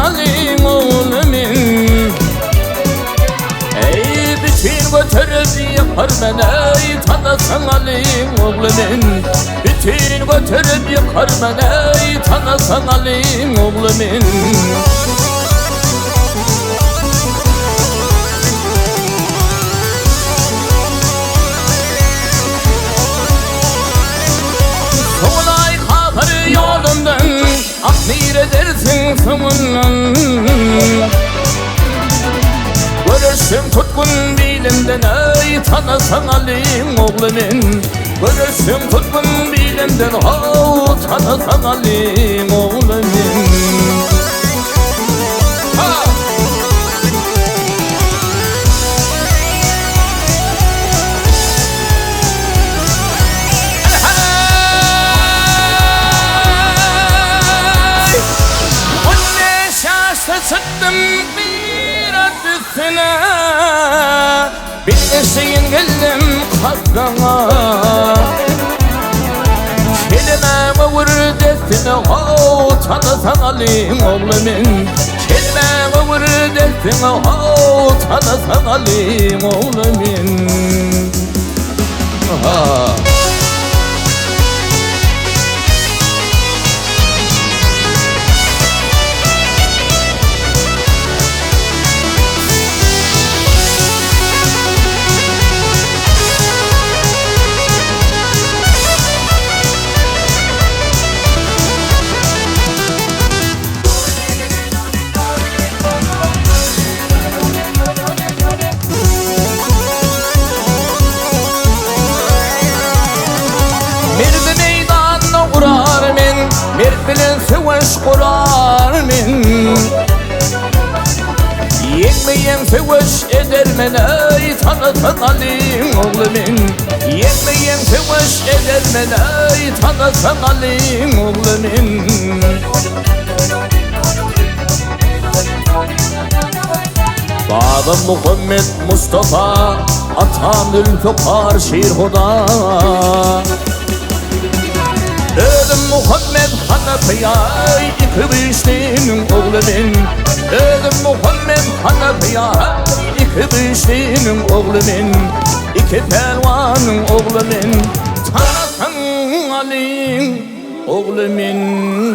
alayım oğlumun. Ey bütün götürüp yakar beni, tanısan alayım oğlumun. Bütün götürüp yakar beni, tanısan alayım oğlumun. Solay kalkar yolundan, akmir edersin somundan. Görürsün tutkun bilimden, ey tanısan alayım oğlumun. Görürsün tutkun bilimden, tanısan alayım oğlumun. Sıktım bir adısına, bir eşeğin geldim kaskana. Kelime vur desine, tanısan alayım oğlumun. Kelime vur desine, tanısan alayım oğlumun. Mert bilen seveş kurar men. Yekmeyen seveş eder men, ey tanısan alayım oğlumun. Yekmeyen seveş eder men, ey tanısan alayım oğlumun. Babam Muhammed Mustafa, atam Zülfikar Şirhuda. Dedim Muhammed Hanefi'ye, iki bişliğinin oğlumun. Dedim Muhammed Hanefi'ye, iki bişliğinin oğlumun. İki pelvanın oğlumun, tanısan alayım oğlumun.